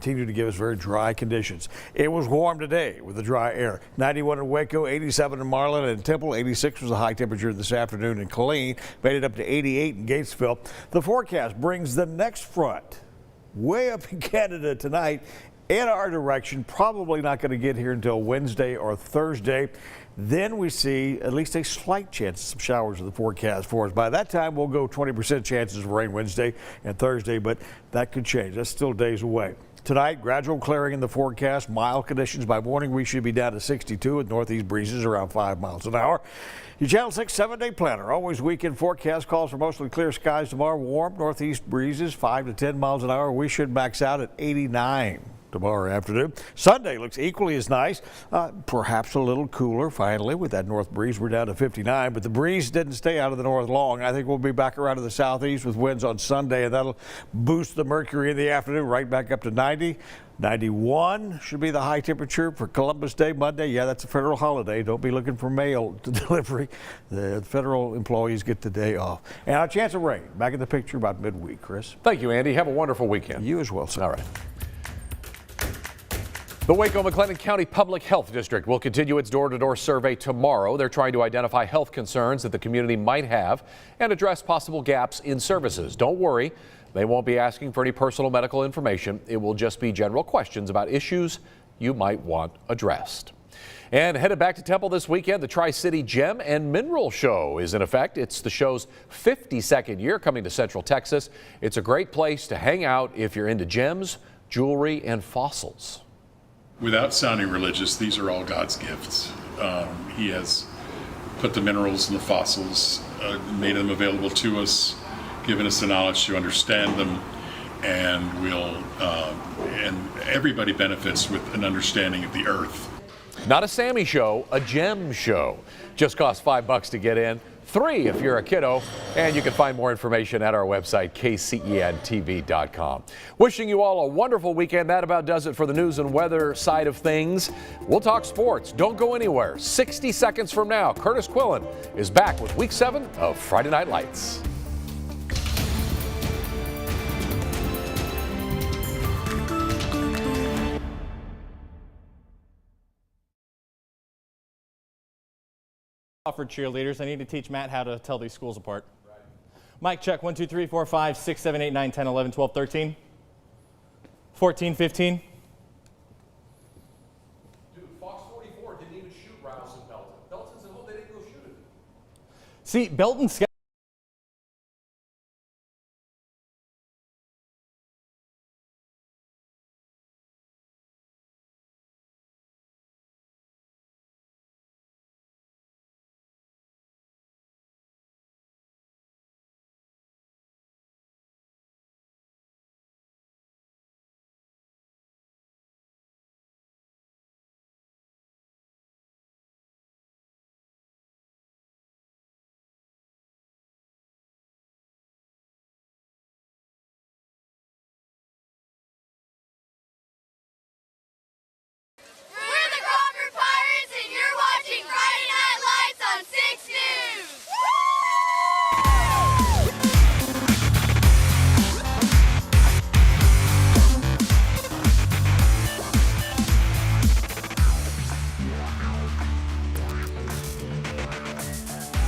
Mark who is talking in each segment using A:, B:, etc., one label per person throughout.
A: Continue to give us very dry conditions. It was warm today with the dry air. 91 in Waco, 87 in Marlin and Temple, 86 was the high temperature this afternoon in Killeen, made it up to 88 in Gatesville. The forecast brings the next front way up in Canada tonight in our direction. Probably not going to get here until Wednesday or Thursday. Then we see at least a slight chance of some showers in the forecast for us. By that time, we'll go 20% chances of rain Wednesday and Thursday, but that could change. That's still days away. Tonight, gradual clearing in the forecast, mild conditions. By morning, we should be down to 62 with northeast breezes around 5 miles an hour. Your Channel 6 7-day planner. Always weekend forecast calls for mostly clear skies tomorrow. Warm northeast breezes 5 to 10 miles an hour. We should max out at 89 tomorrow afternoon. Sunday looks equally as nice, perhaps a little cooler finally with that north breeze. We're down to 59, but the breeze didn't stay out of the north long. I think we'll be back around to the southeast with winds on Sunday, and that'll boost the mercury in the afternoon right back up to 90. 91 should be the high temperature for Columbus Day Monday. Yeah, that's a federal holiday. Don't be looking for mail to delivery. The federal employees get the day off. And a chance of rain. Back in the picture about midweek, Chris.
B: Thank you, Andy. Have a wonderful weekend.
A: You as well, sir.
B: All right. The Waco Mclennan County Public Health District will continue its door-to-door survey tomorrow. They're trying to identify health concerns that the community might have and address possible gaps in services. Don't worry, they won't be asking for any personal medical information. It will just be general questions about issues you might want addressed. And headed back to Temple this weekend, the Tri-City Gem and Mineral Show is in effect. It's the show's 52nd year coming to Central Texas. It's a great place to hang out if you're into gems, jewelry, and fossils.
C: Without sounding religious, these are all God's gifts. He has put the minerals and the fossils, made them available to us, given us the knowledge to understand them, and and everybody benefits with an understanding of the earth.
B: Not a Sammy show, a gem show. Just costs $5 to get in, $3 if you're a kiddo, and you can find more information at our website, kcentv.com. Wishing you all a wonderful weekend. That about does it for the news and weather side of things. We'll talk sports. Don't go anywhere. 60 seconds from now, Curtis Quillen is back with Week 7 of Friday Night Lights.
D: For cheerleaders, I need to teach Matt how to tell these schools apart. Right. Mic check. 1, 2, 3, 4, 5, 6, 7, 8, 9, 10, 11, 12, 13, 14, 15.
B: Dude, Fox 44 didn't even shoot Rouse and Belton. Belton said, well, they didn't go shoot it.
D: See, Belton's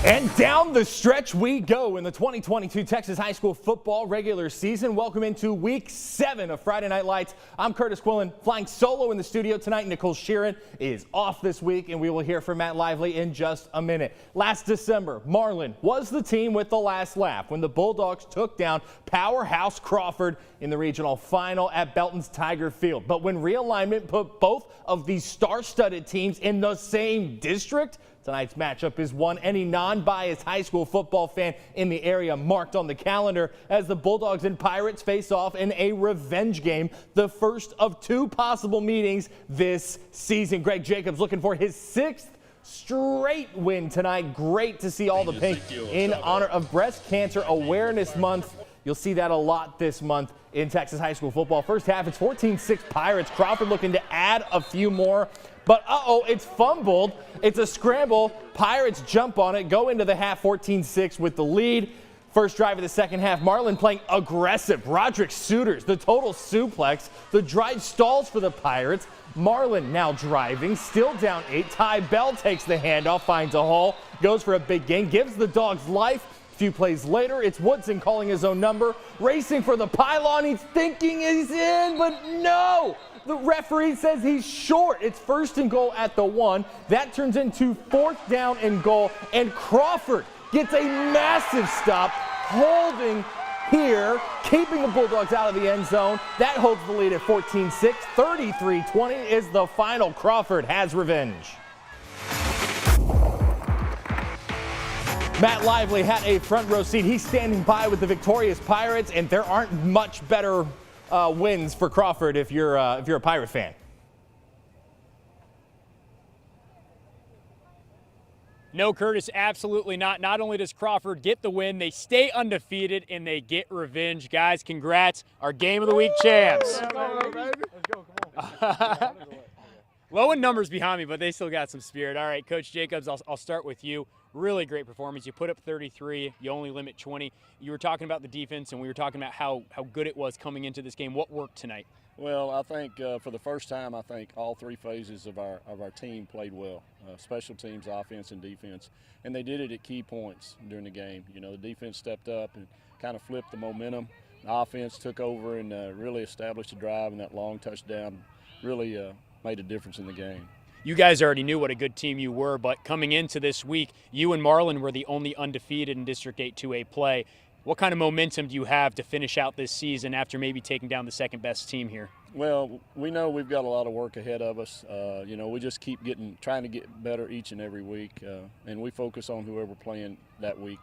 D: And down the stretch we go in the 2022 Texas High School football regular season. Welcome into Week 7 of Friday Night Lights. I'm Curtis Quillen, flying solo in the studio tonight. Nicole Sheeran is off this week, and we will hear from Matt Lively in just a minute. Last December, Marlin was the team with the last laugh when the Bulldogs took down powerhouse Crawford in the regional final at Belton's Tiger Field. But when realignment put both of these star-studded teams in the same district, tonight's matchup is one any non-biased high school football fan in the area marked on the calendar as the Bulldogs and Pirates face off in a revenge game, the first of 2 possible meetings this season. Greg Jacobs looking for his 6th straight win tonight. Great to see all the pink in honor of Breast Cancer Awareness Month. You'll see that a lot this month in Texas high school football. First half, it's 14-6 Pirates. Crawford looking to add a few more. But it's fumbled. It's a scramble. Pirates jump on it, go into the half 14-6 with the lead. First drive of the second half, Marlin playing aggressive. Roderick Suiters, the total suplex. The drive stalls for the Pirates. Marlin now driving, still down 8. Ty Bell takes the handoff, finds a hole, goes for a big gain, gives the Dogs life. A few plays later, it's Woodson calling his own number, racing for the pylon. He's thinking he's in, but no! The referee says he's short. It's 1st and goal at the 1. That turns into 4th down and goal, and Crawford gets a massive stop, holding here, keeping the Bulldogs out of the end zone. That holds the lead at 14-6. 33-20 is the final. Crawford has revenge. Matt Lively had a front row seat. He's standing by with the victorious Pirates, and there aren't much better wins for Crawford if you're a Pirate fan.
E: No, Curtis, absolutely not. Not only does Crawford get the win, they stay undefeated and they get revenge. Guys, congrats. Our Game of the Week champs. Let's go, come on. Low in numbers behind me, but they still got some spirit. All right, Coach Jacobs, I'll start with you. Really great performance. You put up 33. You only limit 20. You were talking about the defense, and we were talking about how good it was coming into this game. What worked tonight?
F: Well, I think for the first time, I think all 3 phases of our team played well, special teams, offense, and defense, and they did it at key points during the game. You know, the defense stepped up and kind of flipped the momentum. The offense took over and really established a drive, and that long touchdown really made a difference in the game.
E: You guys already knew what a good team you were, but coming into this week, you and Marlin were the only undefeated in District 8 2A play. What kind of momentum do you have to finish out this season after maybe taking down the second best team here?
F: Well, we know we've got a lot of work ahead of us. You know, we just keep trying to get better each and every week, and we focus on whoever we're playing that week.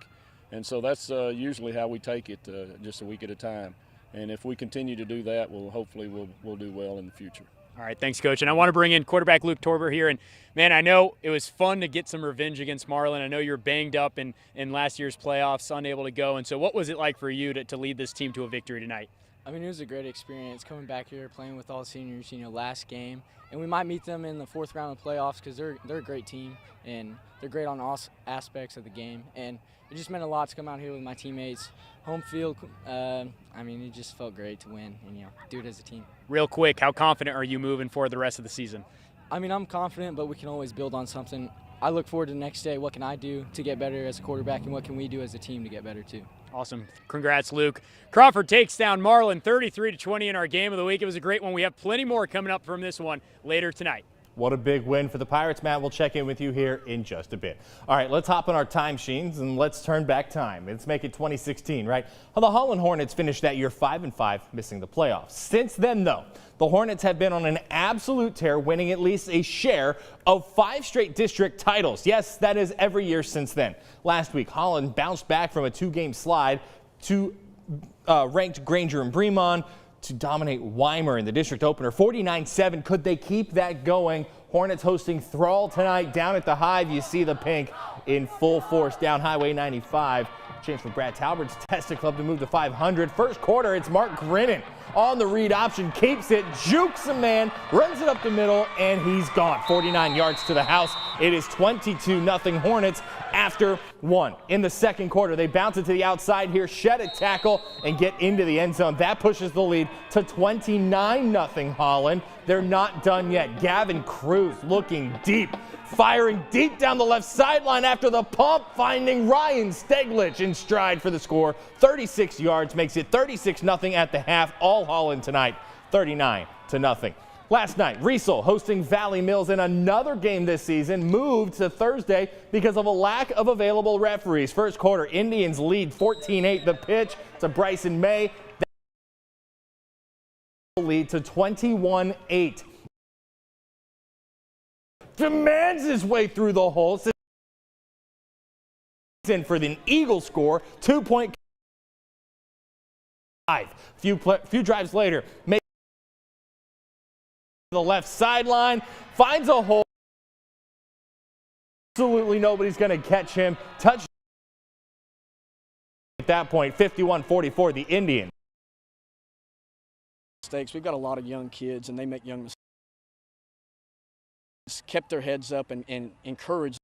F: And so that's usually how we take it, just a week at a time. And if we continue to do that, hopefully we'll do well in the future.
E: All right, thanks, Coach. And I want to bring in quarterback Luke Torber here. And, man, I know it was fun to get some revenge against Marlin. I know you were banged up in last year's playoffs, unable to go. And so what was it like for you to lead this team to a victory tonight?
G: I mean, it was a great experience coming back here, playing with all seniors, last game. And we might meet them in the 4th round of playoffs because they're a great team, and they're great on all aspects of the game. And it just meant a lot to come out here with my teammates. Home field, I mean, it just felt great to win and, do it as a team.
E: Real quick, how confident are you moving forward the rest of the season?
G: I mean, I'm confident, but we can always build on something. I look forward to the next day. What can I do to get better as a quarterback, and what can we do as a team to get better too?
E: Awesome. Congrats, Luke. Crawford takes down Marlin 33-20 in our Game of the Week. It was a great one. We have plenty more coming up from this one later tonight.
D: What a big win for the Pirates, Matt. We'll check in with you here in just a bit. All right, let's hop on our time machines and let's turn back time. Let's make it 2016, right? Well, the Holland Hornets finished that year 5-5, missing the playoffs. Since then, though, the Hornets have been on an absolute tear, winning at least a share of 5 straight district titles. Yes, that is every year since then. Last week, Holland bounced back from a 2-game slide to ranked Granger and Bremond to dominate Weimar in the district opener, 49-7. Could they keep that going? Hornets hosting Thrall tonight down at the Hive. You see the pink in full force down Highway 95. Chance for Brad Talbert's Tested Club to move to 500. First quarter, it's Mark Grinnan on the read option, keeps it, jukes a man, runs it up the middle, and he's gone. 49 yards to the house. It is 22-0 Hornets after 1. In the second quarter, they bounce it to the outside here, shed a tackle, and get into the end zone. That pushes the lead to 29-0 Holland. They're not done yet. Gavin Cruz looking deep, firing deep down the left sideline after the pump, finding Ryan Steglich in stride for the score. 36 yards makes it 36-0 at the half. All Holland tonight, 39-0. Last night, Riesel hosting Valley Mills in another game this season moved to Thursday because of a lack of available referees. First quarter, Indians lead 14-8. The pitch to Bryson May. That lead to 21-8. Demands his way through the hole. In for the Eagle score, 2-point. Few drives later, makes the left sideline, finds a hole. Absolutely nobody's going to catch him. Touch at that point, 51-44, the Indians.
H: Mistakes. We've got a lot of young kids, and they make young mistakes. Kept their heads up and encouraged.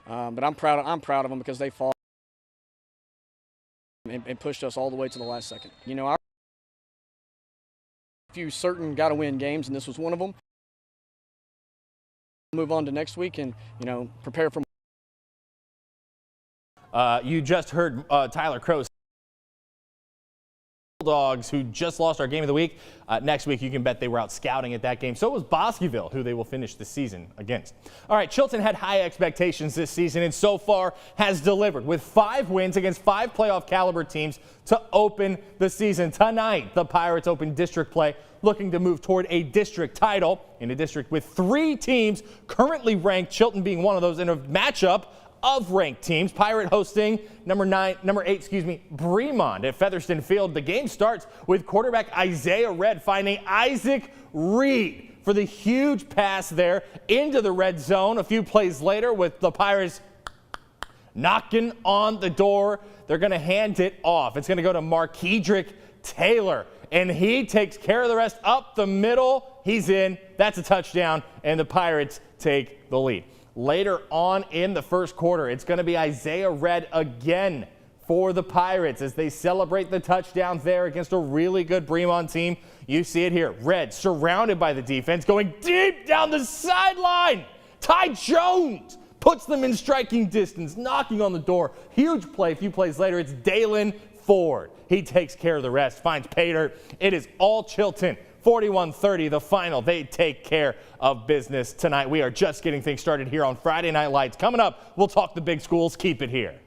H: But I'm proud of them because they fought. and pushed us all the way to the last second. You know, our few certain got to win games, and this was one of them. Move on to next week and, you know, prepare for.
D: You just heard Tyler Crow. Bulldogs, who just lost our game of the week. Next week, you can bet they were out scouting at that game. So was Bosqueville, who they will finish the season against. All right, Chilton had high expectations this season and so far has delivered with 5 wins against 5 playoff caliber teams to open the season. Tonight, the Pirates open district play, looking to move toward a district title in a district with 3 teams currently ranked, Chilton being one of those, in a matchup of ranked teams. Pirate hosting number 8, Bremond at Featherston Field. The game starts with quarterback Isaiah Red finding Isaac Reed for the huge pass there into the red zone. A few plays later, with the Pirates knocking on the door, they're going to hand it off. It's going to go to Marquedrick Taylor, and he takes care of the rest up the middle. He's in. That's a touchdown, and the Pirates take the lead. Later on in the first quarter, it's going to be Isaiah Red again for the Pirates as they celebrate the touchdown there against a really good Bremond team. You see it here. Red surrounded by the defense, going deep down the sideline. Ty Jones puts them in striking distance, knocking on the door. Huge play. A few plays later, it's Dalen Ford. He takes care of the rest, finds Pater. It is all Chilton. 41-30, the final. They take care of business tonight. We are just getting things started here on Friday Night Lights. Coming up, we'll talk the big schools. Keep it here.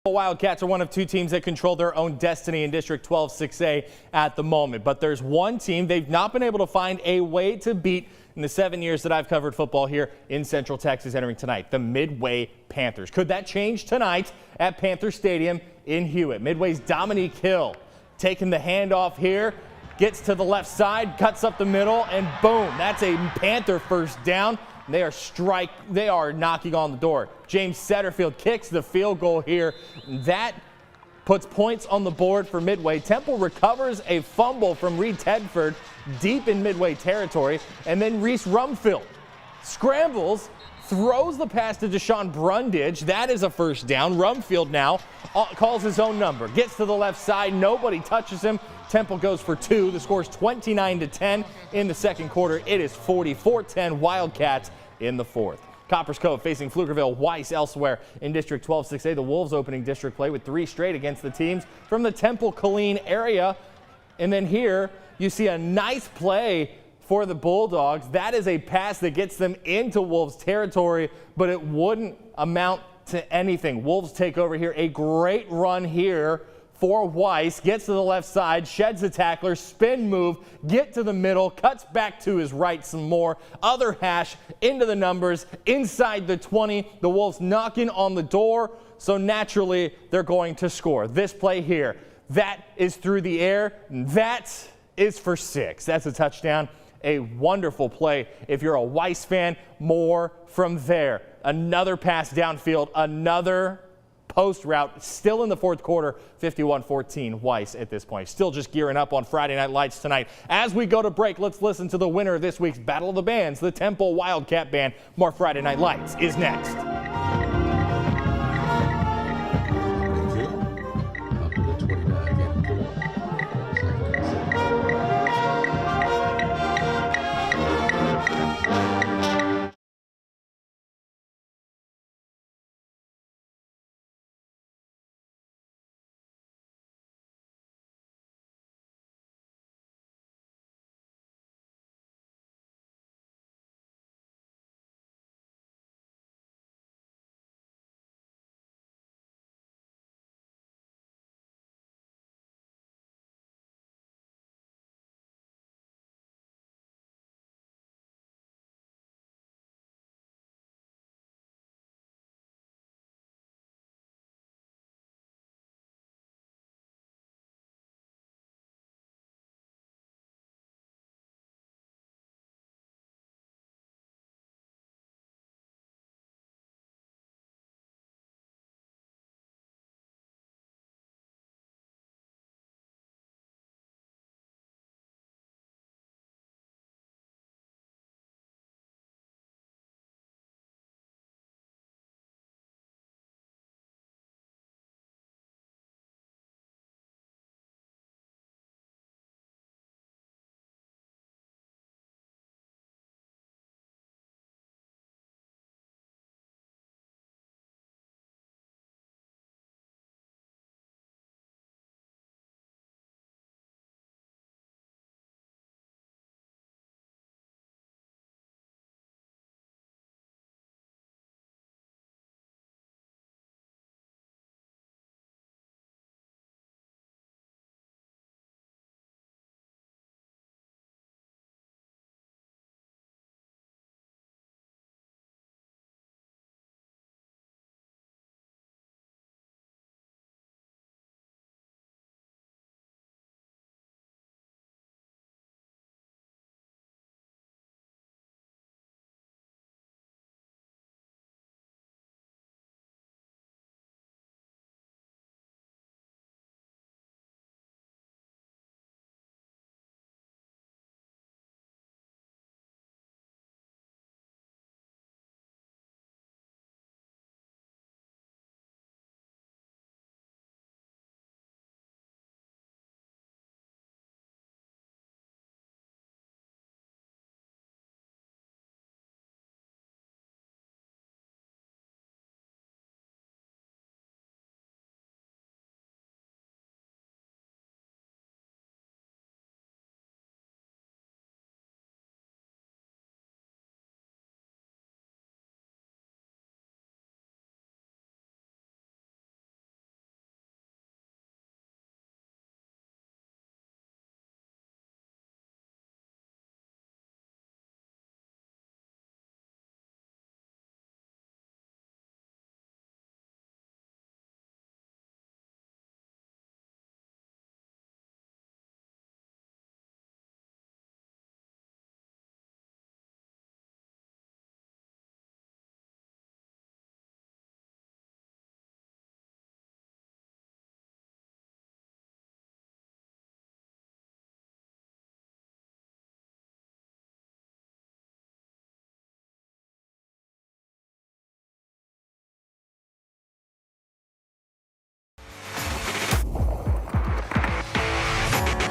D: Wildcats are one of 2 teams that control their own destiny in District 12 6A at the moment. But there's one team they've not been able to find a way to beat in the 7 years that I've covered football here in Central Texas entering tonight, the Midway Panthers. Could that change tonight at Panther Stadium in Hewitt? Midway's Dominique Hill taking the handoff here, gets to the left side, cuts up the middle, and boom, that's a Panther first down. They are knocking on the door. James Setterfield kicks the field goal here. That puts points on the board for Midway. Temple recovers a fumble from Reed Tedford deep in Midway territory, and then Reese Rumfield scrambles, throws the pass to Deshaun Brundage. That is a first down. Rumfield now calls his own number, gets to the left side, nobody touches him. Temple goes for 2. The score is 29-10 in the second quarter. It is 44-10 Wildcats in the fourth. Coppers Cove facing Pflugerville Weiss elsewhere in District 12 6A. The Wolves opening district play with 3 straight against the teams from the Temple-Killeen area. And then here you see a nice play for the Bulldogs. That is a pass that gets them into Wolves territory, but it wouldn't amount to anything. Wolves take over here. A great run here for Weiss, gets to the left side, sheds the tackler, spin move, get to the middle, cuts back to his right some more. Other hash into the numbers, inside the 20. The Wolves knocking on the door, so naturally they're going to score. This play here, that is through the air. That is for 6. That's a touchdown. A wonderful play. If you're a Weiss fan, more from there. Another pass downfield, another post route, still in the fourth quarter, 51-14 Weiss at this point. Still just gearing up on Friday Night Lights tonight. As we go to break, let's listen to the winner of this week's Battle of the Bands, the Temple Wildcat Band. More Friday Night Lights is next.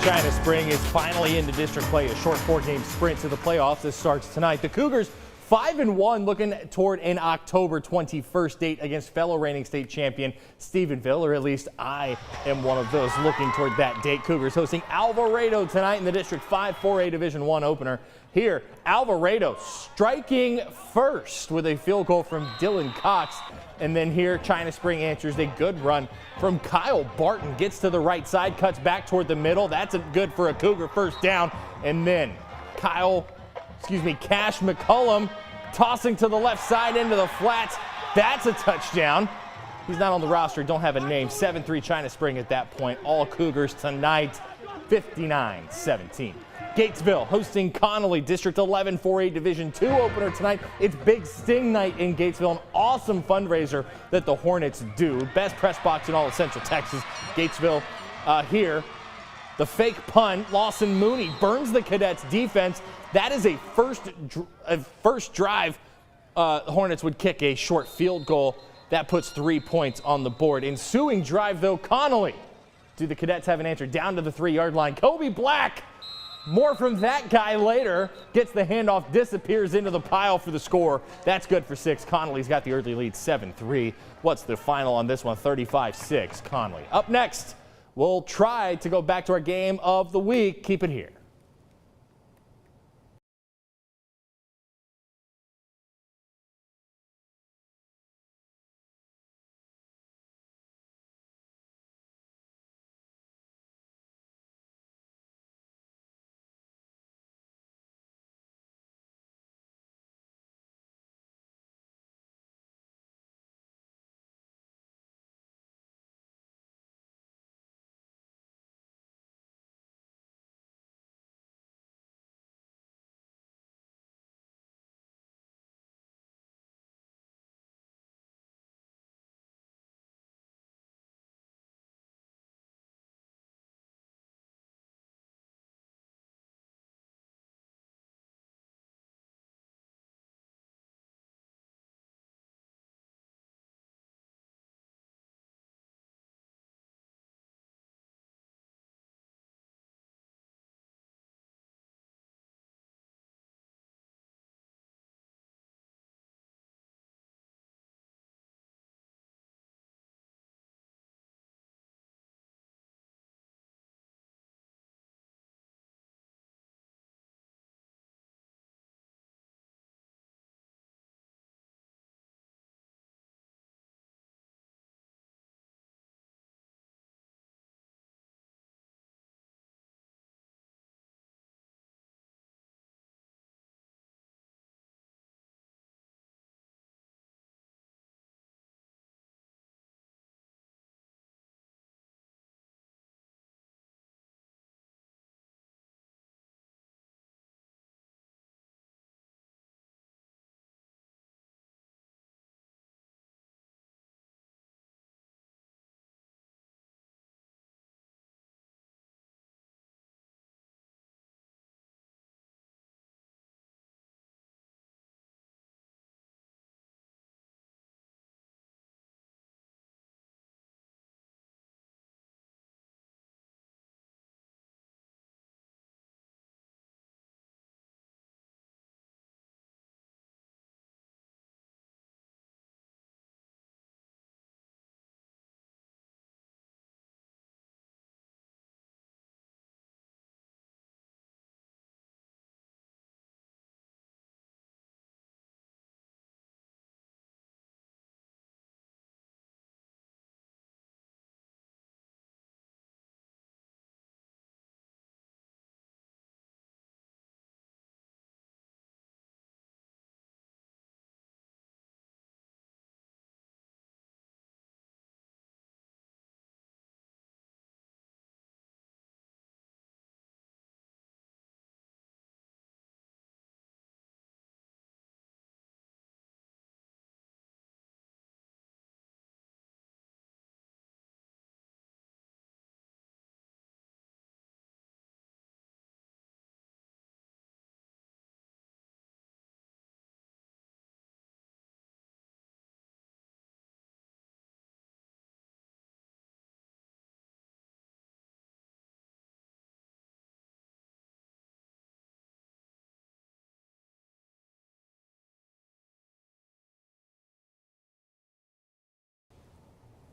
D: China Spring is finally into district play, a short 4-game sprint to the playoffs. This starts tonight. The Cougars 5-1, looking toward an October 21st date against fellow reigning state champion Stephenville, or at least I am one of those looking toward that date. Cougars hosting Alvarado tonight in the District 5 4A Division I opener. Here, Alvarado striking first with a field goal from Dylan Cox. And then here, China Spring answers a good run from Kyle Barton. Gets to the right side, cuts back toward the middle. That's good for a Cougar first down. And then Cash McCullum tossing to the left side into the flats. That's a touchdown. He's not on the roster, don't have a name. 7-3 China Spring at that point. All Cougars tonight, 59-17. Gatesville hosting Connolly, District 11 4A Division II opener tonight. It's Big Sting night in Gatesville, an awesome fundraiser that the Hornets do. Best press box in all of Central Texas. Gatesville here. The fake punt, Lawson Mooney burns the Cadets defense. That is a first drive. Hornets would kick a short field goal. That puts 3 points on the board. Ensuing drive, though, Connolly. Do the Cadets have an answer? Down to the 3-yard line. Kobe Black. More from that guy later. Gets the handoff, disappears into the pile for the score. That's good for 6. Connolly's got the early lead, 7-3. What's the final on this one? 35-6, Connolly. Up next, we'll try to go back to our game of the week. Keep it here.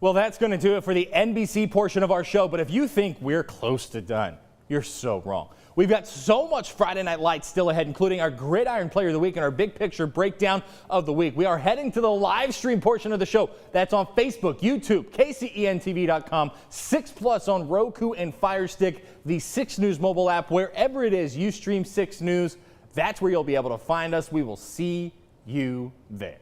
D: Well, that's going to do it for the NBC portion of our show. But if you think we're close to done, you're so wrong. We've got so much Friday Night Lights still ahead, including our Gridiron Player of the Week and our big picture breakdown of the week. We are heading to the live stream portion of the show. That's on Facebook, YouTube, KCENTV.com, 6+ on Roku and Fire Stick, the 6 News mobile app. Wherever it is you stream 6 News, that's where you'll be able to find us. We will see you there.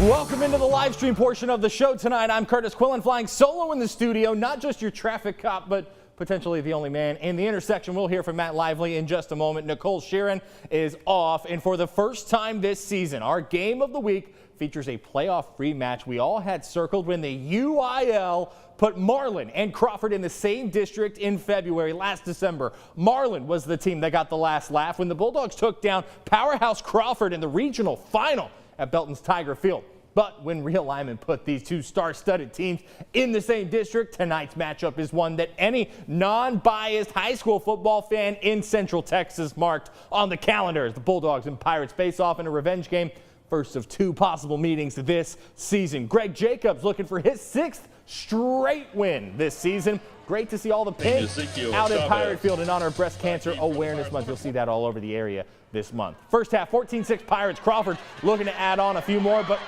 D: Welcome into the live stream portion of the show tonight. I'm Curtis Quillen, flying solo in the studio, not just your traffic cop, but potentially the only man in the intersection. We'll hear from Matt Lively in just a moment. Nicole Sheeran is off, and for the first time this season, our game of the week features a playoff rematch we all had circled when the UIL put Marlin and Crawford in the same district in February last December. Marlin was the team that got the last laugh when the Bulldogs took down powerhouse Crawford in the regional final at Belton's Tiger Field. But when realignment put these two star-studded teams in the same district, tonight's matchup is one that any non-biased high school football fan in Central Texas marked on the calendar as the Bulldogs and Pirates face off in a revenge game. First of two possible meetings this season. Greg Jacobs looking for his 6th straight win this season. Great to see all the pink out at Pirate Field in honor of Breast Cancer Awareness Month. You'll see that all over the area this month. First half, 14-6 Pirates. Crawford looking to add on a few more, but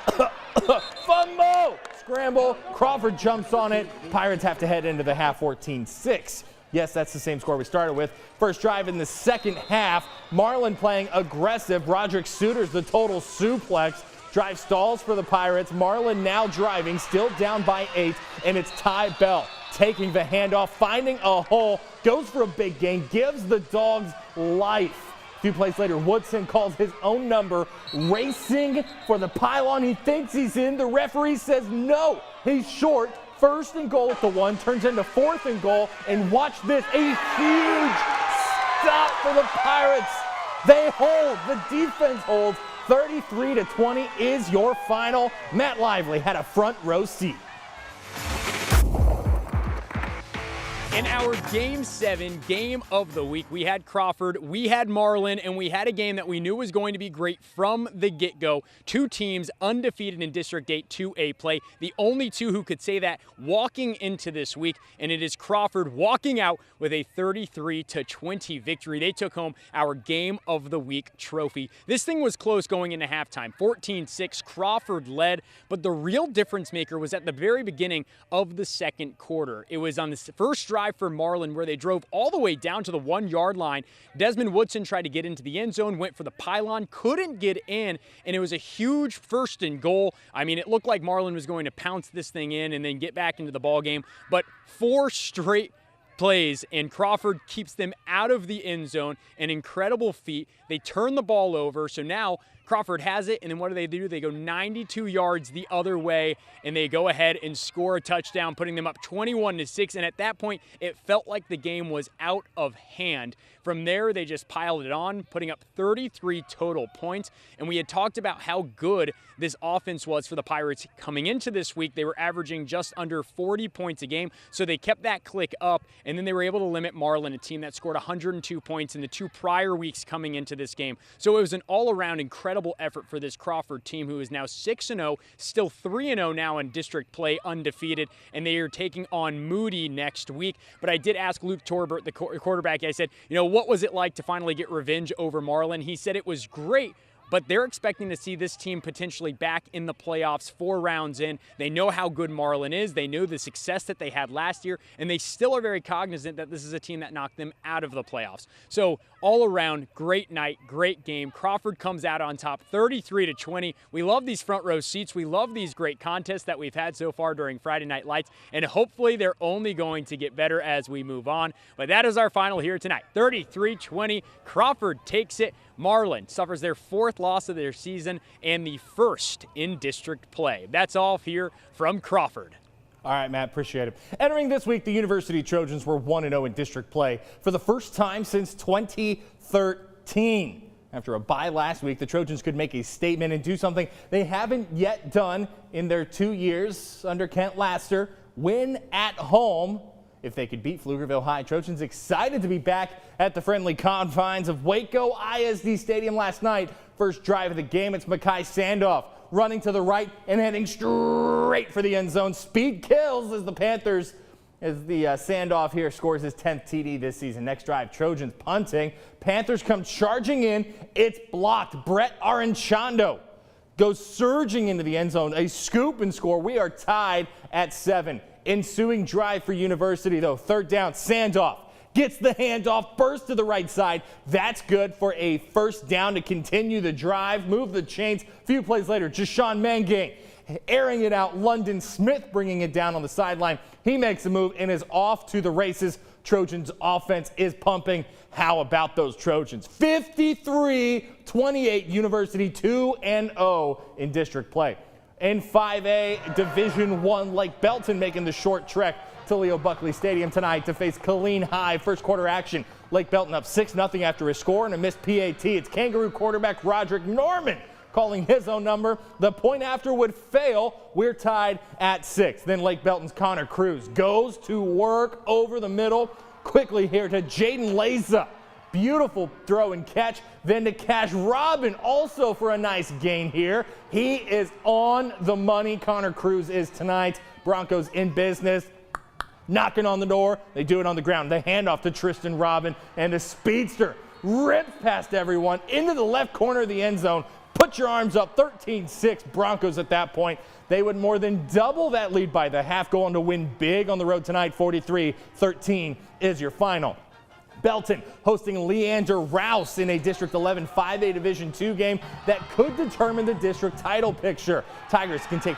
D: fumble! Scramble. Crawford jumps on it. Pirates have to head into the half 14-6. Yes, that's the same score we started with. First drive in the second half. Marlin playing aggressive. Roderick Suiters, the total suplex. Drive stalls for the Pirates. Marlin now driving, still down by 8, and it's Ty Bell taking the handoff, finding a hole, goes for a big gain, gives the Dogs life. A few plays later, Woodson calls his own number, racing for the pylon he thinks he's in. The referee says no, he's short. First and goal at the 1, turns into 4th and goal, and watch this, a huge stop for the Pirates. They hold, the defense holds. 33-20 is your final. Matt Lively had a front row seat.
E: In our Game 7 game of the week, we had Crawford, we had Marlin, and we had a game that we knew was going to be great from the get-go. Two teams undefeated in District 8 2A play. The only two who could say that walking into this week, and it is Crawford walking out with a 33-20 victory. They took home our Game of the Week trophy. This thing was close going into halftime. 14-6, Crawford led, but the real difference maker was at the very beginning of the second quarter. It was on the first drive for Marlin where they drove all the way down to the 1-yard line. Desmond Woodson tried to get into the end zone, went for the pylon, couldn't get in, and it was a huge 1st and goal. I mean, it looked like Marlin was going to pounce this thing in and then get back into the ball game, but 4 straight plays and Crawford keeps them out of the end zone. An incredible feat. They turn the ball over, so now Crawford has it, and then what do? They go 92 yards the other way, and they go ahead and score a touchdown, putting them up 21-6, and at that point, it felt like the game was out of hand. From there, they just piled it on, putting up 33 total points, and we had talked about how good this offense was for the Pirates coming into this week. They were averaging just under 40 points a game, so they kept that click up, and then they were able to limit Marlin, a team that scored 102 points in the 2 prior weeks coming into this game. So it was an all-around incredible effort for this Crawford team, who is now 6-0, still 3-0 now in district play, undefeated, and they are taking on Moody next week. But I did ask Luke Torbert, the quarterback, I said, what was it like to finally get revenge over Marlin? He said it was great, but they're expecting to see this team potentially back in the playoffs 4 rounds in. They know how good Marlin is. They know the success that they had last year, and they still are very cognizant that this is a team that knocked them out of the playoffs. So all around, great night, great game. Crawford comes out on top 33-20. We love these front row seats. We love these great contests that we've had so far during Friday Night Lights, and hopefully they're only going to get better as we move on. But that is our final here tonight. 33-20. Crawford takes it. Marlin suffers their 4th loss of their season and the 1st in district play. That's all here from Crawford.
D: All right, Matt, appreciate it. Entering this week, the University Trojans were 1-0 in district play for the first time since 2013. After a bye last week, the Trojans could make a statement and do something they haven't yet done in their 2 years under Kent Laster, win at home. If they could beat Pflugerville High, Trojans excited to be back at the friendly confines of Waco ISD Stadium last night. First drive of the game, it's Makai Sandoff running to the right and heading straight for the end zone. Speed kills as the Sandoff here scores his 10th TD this season. Next drive, Trojans punting. Panthers come charging in. It's blocked. Brett Aranchando goes surging into the end zone. A scoop and score. We are tied at 7. Ensuing drive for University, though. 3rd down, Sandoff Gets the handoff, bursts to the right side. That's good for a first down to continue the drive, move the chains. A few plays later, Jashawn Mangane airing it out. London Smith bringing it down on the sideline. He makes a move and is off to the races. Trojans offense is pumping. How about those Trojans? 53-28, University 2-0 in district play. In 5A, Division I, Lake Belton making the short trek to Leo Buckley Stadium tonight to face Killeen High. First quarter action. Lake Belton up 6-0 after a score and a missed PAT. It's Kangaroo quarterback Roderick Norman calling his own number. The point after would fail. We're tied at 6. Then Lake Belton's Connor Cruz goes to work over the middle. Quickly here to Jaden Laza. Beautiful throw and catch. Then to Cash Robin also for a nice gain here. He is on the money. Connor Cruz is tonight. Broncos in business. Knocking on the door. They do it on the ground. The handoff to Tristan Robin, and the speedster rips past everyone into the left corner of the end zone. Put your arms up. 13-6 Broncos at that point. They would more than double that lead by the half, go on to win big on the road tonight. 43-13 is your final. Belton hosting Leander Rouse in a District 11 5A Division II game that could determine the district title picture. Tigers can take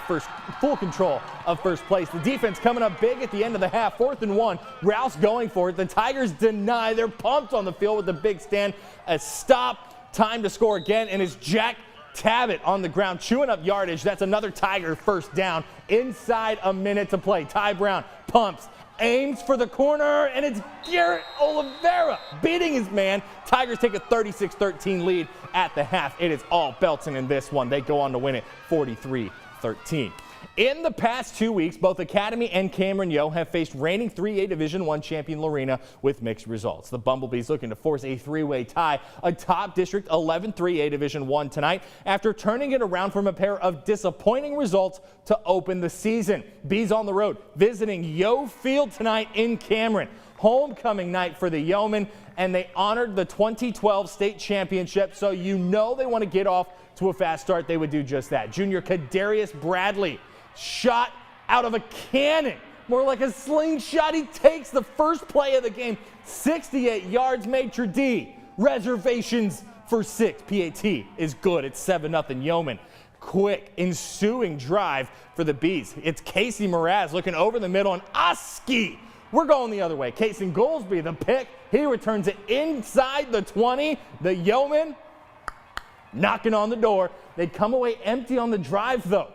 D: full control of first place. The defense coming up big at the end of the half. 4th and 1. Rouse going for it. The Tigers deny. They're pumped on the field with the big stand. A stop. Time to score again, and it's Jack Tabbitt on the ground chewing up yardage. That's another Tiger first down. Inside a minute to play. Ty Brown pumps. Aims for the corner, and it's Garrett Oliveira beating his man. Tigers take a 36-13 lead at the half. It is all Belton in this one. They go on to win it 43-13. In the past 2 weeks, both Academy and Cameron Yo have faced reigning 3A Division I champion Lorena with mixed results. The Bumblebees looking to force a three-way tie atop District 11 3A Division I tonight after turning it around from a pair of disappointing results to open the season. Bees on the road visiting Yo Field tonight in Cameron. Homecoming night for the Yeomen, and they honored the 2012 state championship, so you know they want to get off to a fast start. They would do just that. Junior Kadarius Bradley shot out of a cannon, more like a slingshot. He takes the first play of the game, 68 yards. Maitre D, reservations for 6. PAT is good. It's 7-0 Yeoman. Quick ensuing drive for the Bees. It's Casey Mraz looking over the middle, and Oski. We're going the other way. Casey Goolsby, the pick. He returns it inside the 20. The Yeoman knocking on the door. They'd come away empty on the drive, though.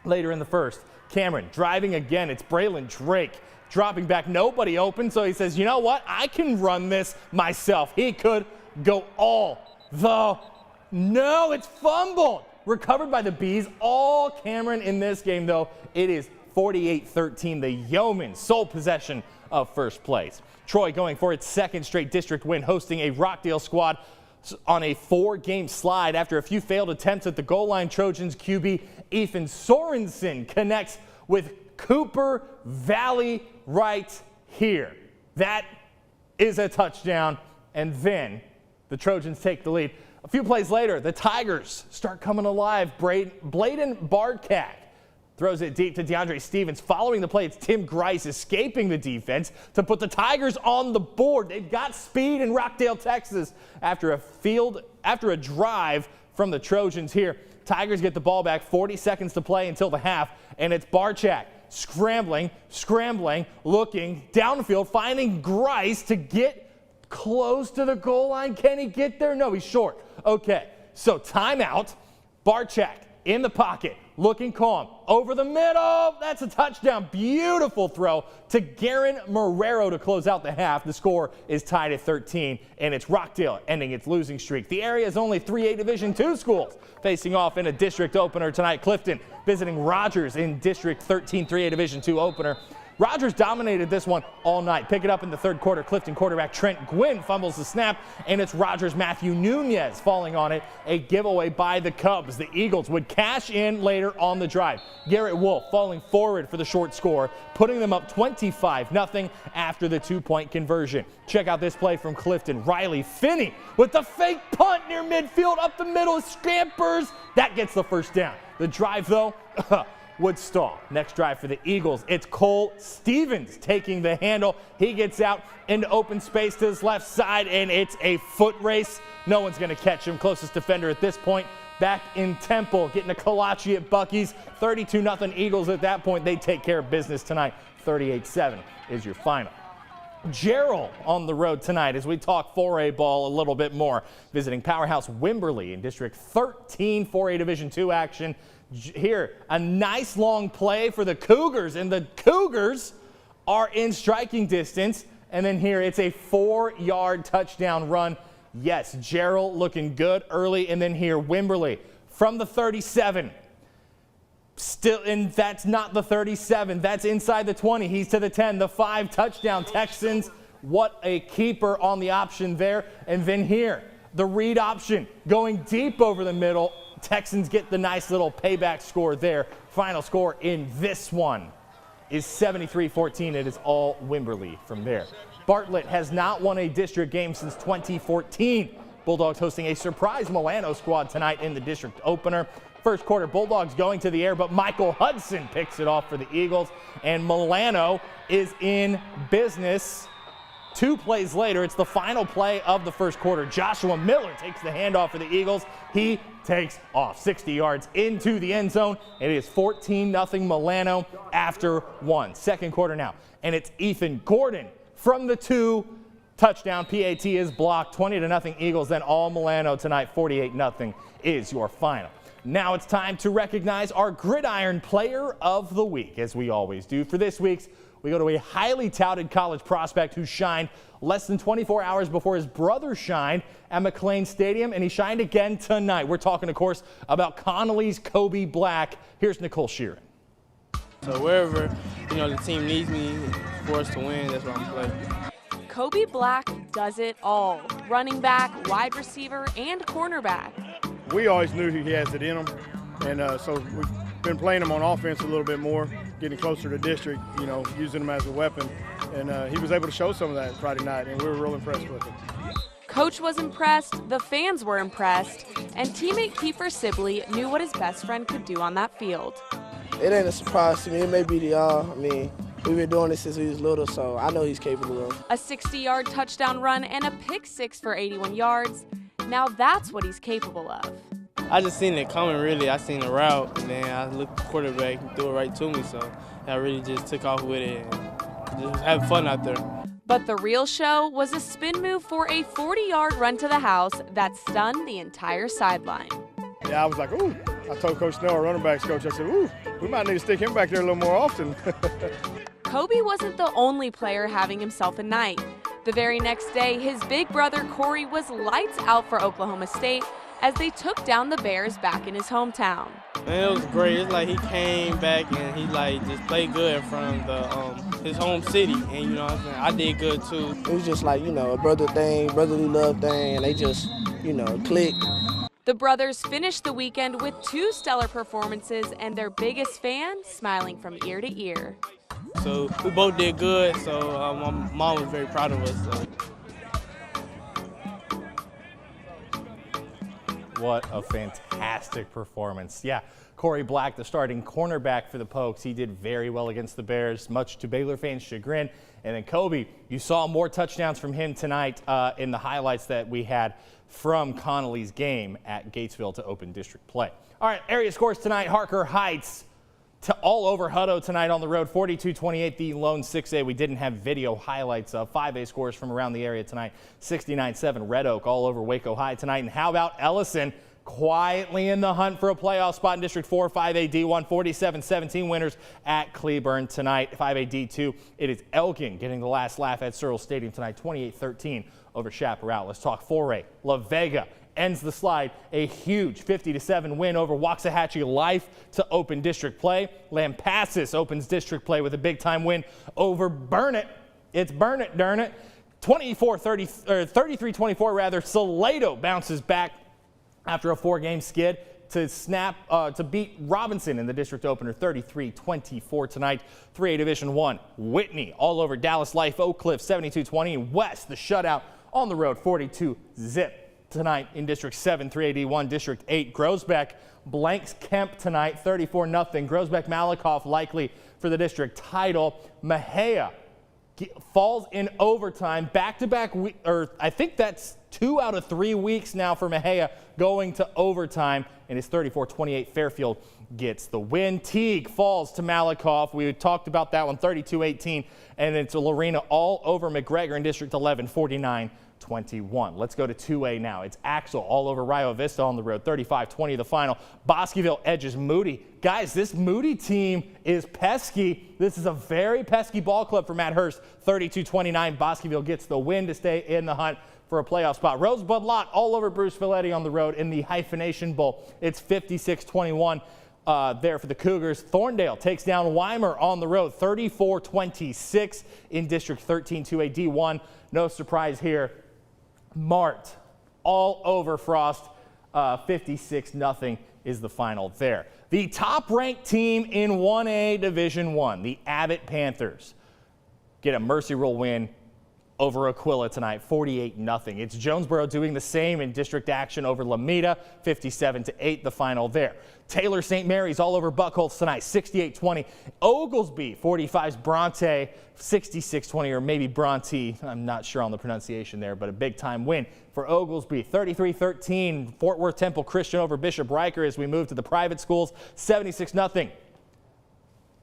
D: Later in the first, Cameron driving again. It's Braylon Drake dropping back. Nobody open, so he says, you know what? I can run this myself. He could go all the... No, it's fumbled. Recovered by the Bees. All Cameron in this game, though. It is 48-13. The Yeomen sole possession of first place. Troy going for its second straight district win, hosting a Rockdale squad on a 4-game slide after a few failed attempts at the goal line. Trojans QB Ethan Sorensen connects with Cooper Valley right here. That is a touchdown, and then the Trojans take the lead. A few plays later, the Tigers start coming alive. Bladen Bardcack throws it deep to DeAndre Stevens. Following the play, it's Tim Grice escaping the defense to put the Tigers on the board. They've got speed in Rockdale, Texas after a drive from the Trojans here. Tigers get the ball back, 40 seconds to play until the half, and it's Barchak scrambling, looking downfield, finding Grice to get close to the goal line. Can he get there? No, he's short. Okay, so timeout. Barchak in the pocket, looking calm. Over the middle, that's a touchdown. Beautiful throw to Garen Marrero to close out the half. The score is tied at 13, and it's Rockdale ending its losing streak. The area's only 3A Division II schools facing off in a district opener tonight. Clifton visiting Rogers in District 13 3A Division II opener. Rogers dominated this one all night. Pick it up in the third quarter. Clifton quarterback Trent Gwynn fumbles the snap, and it's Rogers' Matthew Nunez falling on it. A giveaway by the Cubs. The Eagles would cash in later on the drive. Garrett Wolf falling forward for the short score, putting them up 25-0 after the 2-point conversion. Check out this play from Clifton. Riley Finney with the fake punt near midfield, up the middle, scampers. That gets the first down. The drive, though, would stall. Next drive for the Eagles, it's Cole Stevens taking the handle. He gets out into open space to his left side, and it's a foot race. No one's going to catch him. Closest defender at this point back in Temple, getting a kolache at Buc-ee's. 32-0 Eagles at that point. They take care of business tonight. 38-7 is your final. Gerald on the road tonight as we talk 4A ball a little bit more, visiting powerhouse Wimberley in District 13 4A Division II action. Here, a nice long play for the Cougars, and the Cougars are in striking distance. And then here, it's a 4-yard touchdown run. Yes, Gerald looking good early, and then here, Wimberley from the 37. Still, and that's not the 37. That's inside the 20. He's to the 10, the 5, touchdown Texans. What a keeper on the option there. And then here, the read option going deep over the middle. Texans get the nice little payback score there. Final score in this one is 73-14. It is all Wimberley from there. Bartlett has not won a district game since 2014. Bulldogs hosting a surprise Mclennan squad tonight in the district opener. First quarter, Bulldogs going to the air, but Michael Hudson picks it off for the Eagles, and Mclennan is in business. 2 plays later, it's the final play of the first quarter. Joshua Miller takes the handoff for the Eagles. He takes off 60 yards into the end zone. It is 14-0 Mclennan after 1. Second quarter now, and it's Ethan Gordon from the 2. Touchdown, PAT is blocked. 20-0 Eagles, then all Mclennan tonight. 48-0 is your final. Now it's time to recognize our Gridiron Player of the Week, as we always do. For this week's, we go to a highly touted college prospect who shined less than 24 hours before his brother shined at McLean Stadium, and he shined again tonight. We're talking, of course, about Connolly's Kobe Black. Here's Nicole Sheeran.
I: So wherever, the team needs me for us to win, that's what I'm playing.
J: Kobe Black does it all. Running back, wide receiver, and cornerback.
K: We always knew he has it in him, and so we've been playing him on offense a little bit more, getting closer to district, using him as a weapon. And he was able to show some of that Friday night, and we were real impressed with him.
J: Coach was impressed, the fans were impressed, and teammate Kiefer Sibley knew what his best friend could do on that field.
L: It ain't a surprise to me. It may be to y'all. We've been doing this since we was little, so I know he's capable of.
J: A 60-yard touchdown run and a pick 6 for 81 yards. Now that's what he's capable of.
I: I just seen it coming, really. I seen the route, and then I looked at the quarterback and threw it right to me, so I really just took off with it and just having fun out there.
J: But the real show was a spin move for a 40-yard run to the house that stunned the entire sideline.
K: Yeah, I was like, ooh. I told Coach Snell, our running backs coach, I said, ooh, we might need to stick him back there a little more often.
J: Kobe wasn't the only player having himself a night. The very next day, his big brother Corey was lights out for Oklahoma State as they took down the Bears back in his hometown.
I: Man, it was great. It's like he came back and he just played good in front of his home city, and you know what I'm saying, I did good too.
L: It was just like, a brother thing, brotherly love thing, and they just, clicked.
J: The brothers finished the weekend with 2 stellar performances and their biggest fan smiling from ear to ear.
I: So we both did good, so my mom was very proud of us. So.
D: What a fantastic performance. Yeah, Corey Black, the starting cornerback for the Pokes, he did very well against the Bears, much to Baylor fans' chagrin. And then Kobe, you saw more touchdowns from him tonight in the highlights that we had from Connolly's game at Gatesville to open district play. All right, area scores tonight. Harker Heights all over Hutto tonight on the road, 42-28, the lone 6A. We didn't have video highlights of 5A scores from around the area tonight. 69-7 Red Oak all over Waco High tonight. And how about Ellison quietly in the hunt for a playoff spot in District 4, 5A D1, 47-17 winners at Cleburne tonight. 5A D2, it is Elgin getting the last laugh at Searles Stadium tonight, 28-13 over Chaparral. Let's talk 4A. La Vega ends the slide, a huge 50-7 win over Waxahachie Life to open district play. Lampasas opens district play with a big-time win over Burnett. It's Burnett, darn it. 33-24 rather. Salado bounces back after a 4-game skid to beat Robinson in the district opener 33-24 tonight. 3A Division 1, Whitney all over Dallas Life, Oak Cliff 72-20. West, the shutout on the road 42-zip tonight in District 7, 3AD1, District 8. Groesbeck blanks Kemp tonight, 34-0. Groesbeck-Malakoff likely for the district title. Mexia falls in overtime, back-to-back, or I think that's 2 out of 3 weeks now for Mexia going to overtime, and it's 34-28. Fairfield gets the win. Teague falls to Malakoff. We talked about that one, 32-18, and it's Lorena all over McGregor in District 11, 49-21. Let's go to 2A now. It's Axel all over Rio Vista on the road, 35-20 the final. Bosqueville edges Moody. Guys, this Moody team is pesky. This is a very pesky ball club for Matt Hurst, 32-29. Bosqueville gets the win to stay in the hunt for a playoff spot. Rosebud Lot all over Bruce Villetti on the road in the Hyphenation Bowl. It's 56-21 there for the Cougars. Thorndale takes down Weimer on the road, 34-26 in District 13, 2A D1. No surprise here. Mart all over Frost, 56-0 is the final there. The top-ranked team in 1A Division 1, the Abbott Panthers, get a Mercy Rule win over Aquila tonight, 48-0. It's Jonesboro doing the same in district action over Lomita, 57-8 the final there. Taylor St. Mary's all over Buckholz tonight, 68-20. Oglesby 45's Bronte, 66-20, or maybe Bronte. I'm not sure on the pronunciation there, but a big-time win for Oglesby. 33-13, Fort Worth Temple Christian over Bishop Riker as we move to the private schools, 76-0.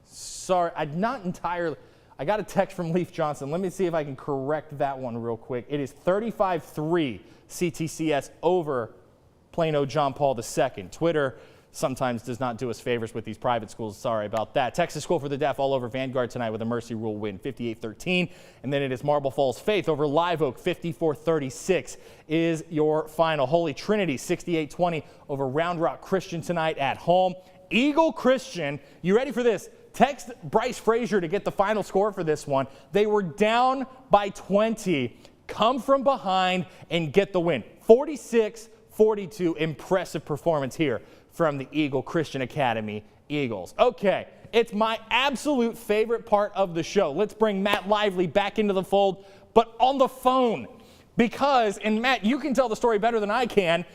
D: Sorry, I'm not entirely... I got a text from Leaf Johnson. Let me see if I can correct that one real quick. It is 35-3 CTCS over Plano John Paul II. Twitter sometimes does not do us favors with these private schools. Sorry about that. Texas School for the Deaf all over Vanguard tonight with a Mercy Rule win, 58-13. And then it is Marble Falls Faith over Live Oak, 54-36 is your final. Holy Trinity, 68-20 over Round Rock Christian tonight at home. Eagle Christian, you ready for this? Text Bryce Frazier to get the final score for this one. They were down by 20, come from behind and get the win. 46-42, impressive performance here from the Eagle Christian Academy Eagles. Okay, it's my absolute favorite part of the show. Let's bring Matt Lively back into the fold, but on the phone. Because, and Matt, you can tell the story better than I can,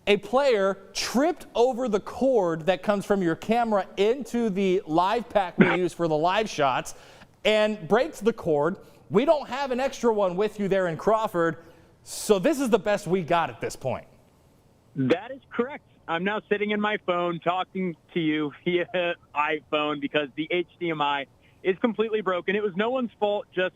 D: a player tripped over the cord that comes from your camera into the live pack we use for the live shots and breaks the cord. We don't have an extra one with you there in Crawford, so this is the best we got at this point.
M: That is correct. I'm now sitting in my phone talking to you via iPhone because the HDMI is completely broken. It was no one's fault, just,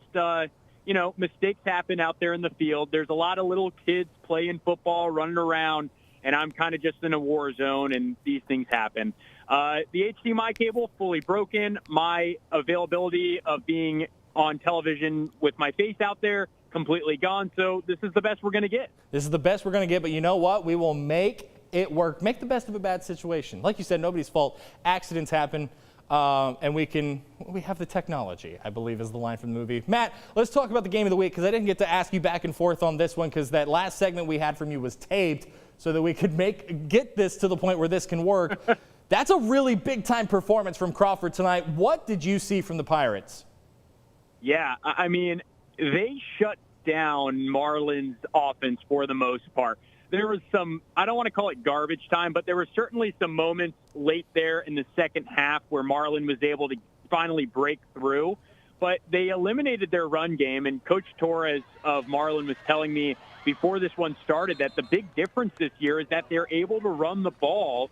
M: mistakes happen out there in the field. There's a lot of little kids playing football, running around, and I'm kind of just in a war zone, and these things happen. The HDMI cable fully broken. My availability of being on television with my face out there completely gone. So this is the best we're going to get. This is the best we're going to get, but you know what? We will make it work. Make the best of a bad situation. Like you said, nobody's fault. Accidents happen. And we have the technology, I believe is the line from the movie. Matt, let's talk about the game of the week because I didn't get to ask you back and forth on this one because that last segment we had from you was taped so that we could get this to the point where this can work. That's a really big-time performance from Crawford tonight. What did you see from the Pirates?
E: Yeah, I mean, they shut down Marlin's offense for the most part. There was some, I don't want to call it garbage time, but there were certainly some moments late there in the second half where Marlin was able to finally break through. But they eliminated their run game, and Coach Torres of Marlin was telling me before this one started that the big difference this year is that they're able to run the ball.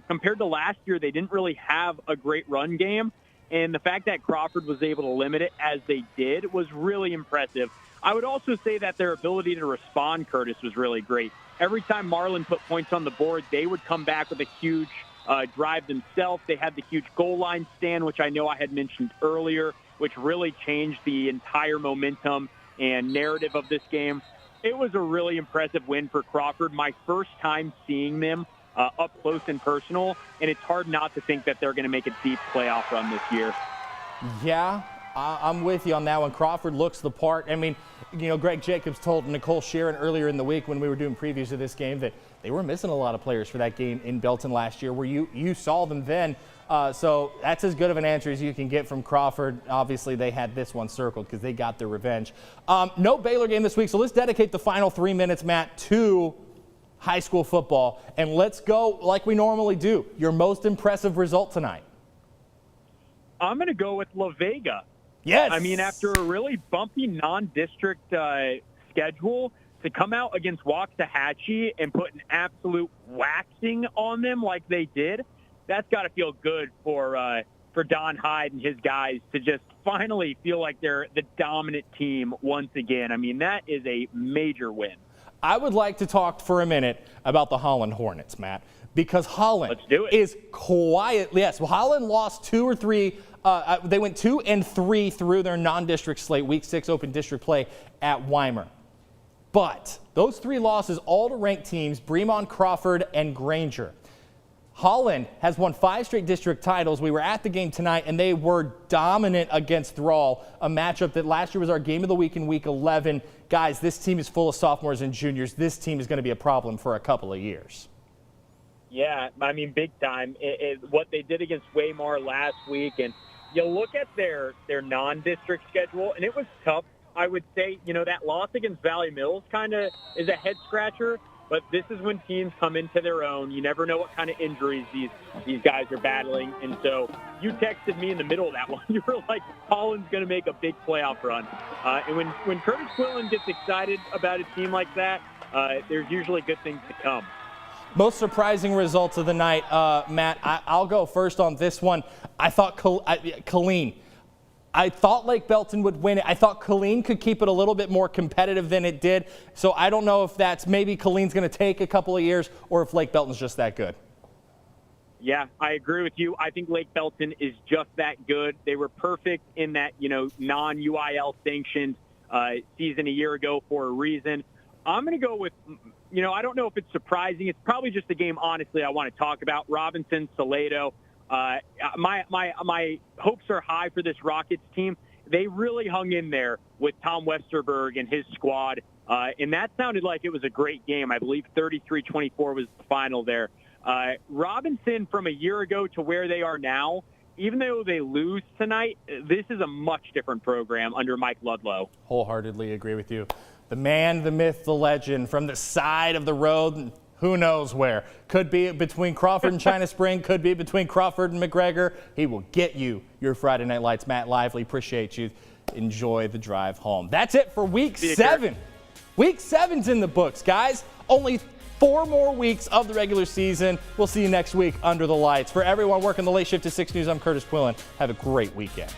E: Compared to last year, they didn't really have a great run game, and the fact that Crawford was able to limit it as they did was really impressive. I would also say that their ability to respond, Curtis, was really great. Every time Marlin put points on the board, they would come back with a huge drive themselves. They had the huge goal line stand, which I know I had mentioned earlier, which really changed the entire momentum and narrative of this game. It was a really impressive win for Crawford. My first time seeing them up close and personal, and it's hard not to think that they're going to make a deep playoff run this year.
D: Yeah, I'm with you on that one. Crawford looks the part. I mean, Greg Jacobs told Nicole Sheeran earlier in the week when we were doing previews of this game that they were missing a lot of players for that game in Belton last year where you saw them then. So that's as good of an answer as you can get from Crawford. Obviously, they had this one circled because they got their revenge. No Baylor game this week, so let's dedicate the final 3 minutes, Matt, to high school football. And let's go like we normally do. Your most impressive result tonight.
M: I'm going to go with La Vega.
D: Yes.
M: I mean, after a really bumpy non-district schedule, to come out against Waxahachie and put an absolute waxing on them like they did, that's got to feel good for Don Hyde and his guys to just finally feel like they're the dominant team once again. I mean, that is a major win.
D: I would like to talk for a minute about the Holland Hornets, Matt, because Holland is quietly, yes, well, Holland lost 2 or 3. They went 2-3 through their non-district slate, week 6 open district play at Weimar. But those 3 losses all to ranked teams, Bremont, Crawford, and Granger. Holland has won 5 straight district titles. We were at the game tonight, and they were dominant against Thrall, a matchup that last year was our game of the week in week 11. Guys, this team is full of sophomores and juniors. This team is going to be a problem for a couple of years.
M: Yeah, I mean, big time. What they did against Weimar last week, and you look at their non-district schedule, and it was tough. I would say, that loss against Valley Mills kind of is a head-scratcher, but this is when teams come into their own. You never know what kind of injuries these guys are battling, and so you texted me in the middle of that one. You were like, Holland's going to make a big playoff run. And when Curtis Quillen gets excited about a team like that, there's usually good things to come.
D: Most surprising results of the night, Matt, I'll go first on this one. I thought Killeen. I thought Lake Belton would win it. I thought Killeen could keep it a little bit more competitive than it did. So I don't know if that's maybe Killeen's going to take a couple of years or if Lake Belton's just that good.
M: Yeah, I agree with you. I think Lake Belton is just that good. They were perfect in that, non-UIL sanctioned season a year ago for a reason. I'm going to go with, I don't know if it's surprising. It's probably just a game, honestly, I want to talk about. Robinson, Salado. My hopes are high for this Rockets team. They really hung in there with Tom Westerberg and his squad, and that sounded like it was a great game. I believe 33-24 was the final there. Robinson, from a year ago to where they are now, even though they lose tonight, this is a much different program under Mike Ludlow.
D: Wholeheartedly agree with you. The man, the myth, the legend, from the side of the road, who knows where. Could be between Crawford and China Spring, could be between Crawford and McGregor. He will get you your Friday Night Lights. Matt Lively, appreciate you. Enjoy the drive home. That's it for week 7. Week 7's in the books, guys. Only 4 more weeks of the regular season. We'll see you next week under the lights. For everyone working the late shift to 6 News, I'm Curtis Quillen. Have a great weekend.